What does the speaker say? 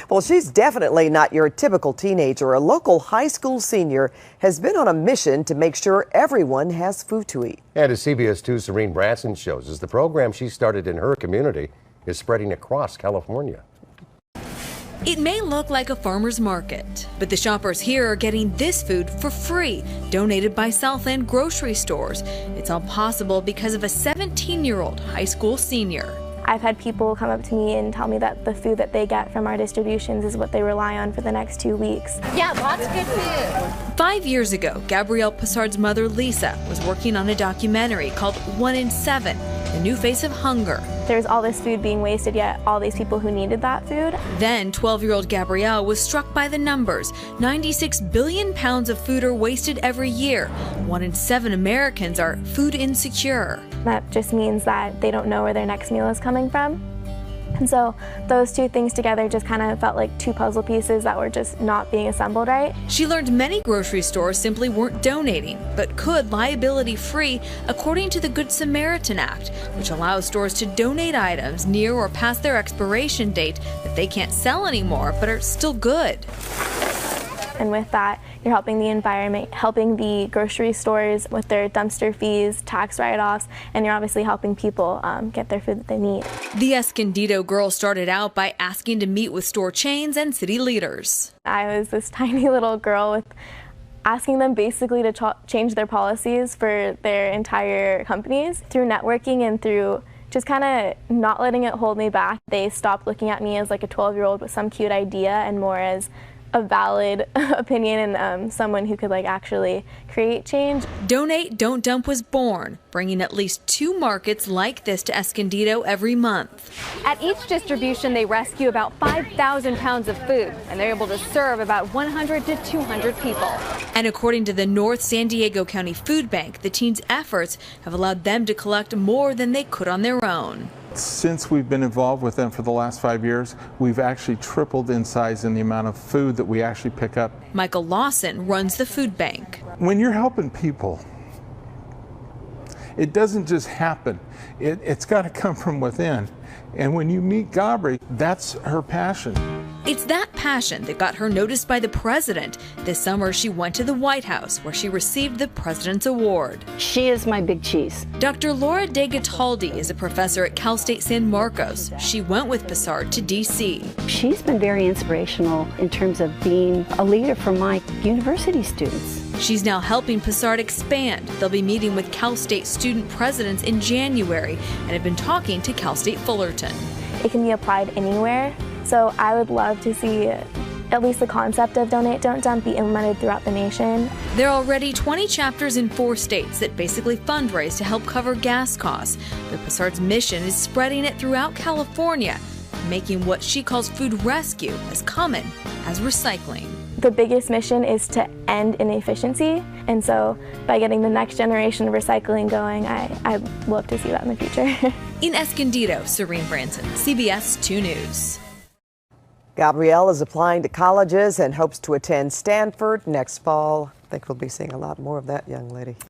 Well, she's definitely not your typical teenager. A local high school senior has been on a mission to make sure everyone has food to eat. And as CBS 2's Serene Branson shows us, the program she started in her community is spreading across California. It may look like a farmer's market, but the shoppers here are getting this food for free, donated by Southland grocery stores. It's all possible because of a 17-year-old high school senior. I've had people come up to me and tell me that the food that they get from our distributions is what they rely on for the next 2 weeks. Yeah, lots of good food. 5 years ago, Gabrielle Posard's mother, Lisa, was working on a documentary called 1 in 7, The New Face of Hunger. There's all this food being wasted, yet all these people who needed that food. Then 12-year-old Gabrielle was struck by the numbers. 96 billion pounds of food are wasted every year. 1 in 7 Americans are food insecure. That just means that they don't know where their next meal is coming from. And so those two things together just kind of felt like two puzzle pieces that were just not being assembled right. She learned many grocery stores simply weren't donating, but could liability-free according to the Good Samaritan Act, which allows stores to donate items near or past their expiration date that they can't sell anymore but are still good. And with that, you're helping the environment, helping the grocery stores with their dumpster fees, tax write-offs, and you're obviously helping people get their food that they need. The Escondido girl started out by asking to meet with store chains and city leaders. I was this tiny little girl with asking them basically to change their policies for their entire companies. Through networking and through just kind of not letting it hold me back, they stopped looking at me as like a 12-year-old with some cute idea and more as a valid opinion and someone who could actually create change. Donate, Don't Dump was born, bringing at least 2 markets like this to Escondido every month. At each distribution, they rescue about 5,000 pounds of food, and they're able to serve about 100 to 200 people. And according to the North San Diego County Food Bank, the teens' efforts have allowed them to collect more than they could on their own. Since we've been involved with them for the last 5 years, we've actually tripled in size in the amount of food that we actually pick up. Michael Lawson runs the food bank. When you're helping people, it doesn't just happen. It's got to come from within. And when you meet Gabri, that's her passion. It's that passion that got her noticed by the president. This summer, she went to the White House, where she received the President's Award. She is my big cheese. Dr. Laura De Cataldi is a professor at Cal State San Marcos. She went with Posard to D.C. She's been very inspirational in terms of being a leader for my university students. She's now helping Posard expand. They'll be meeting with Cal State student presidents in January and have been talking to Cal State Fullerton. It can be applied anywhere. So I would love to see at least the concept of Donate, Don't Dump be implemented throughout the nation. There are already 20 chapters in 4 states that basically fundraise to help cover gas costs. But Posard's mission is spreading it throughout California, making what she calls food rescue as common as recycling. The biggest mission is to end inefficiency, and so by getting the next generation of recycling going, I'd love to see that in the future. In Escondido, Serene Branson, CBS 2 News. Gabrielle is applying to colleges and hopes to attend Stanford next fall. I think we'll be seeing a lot more of that young lady.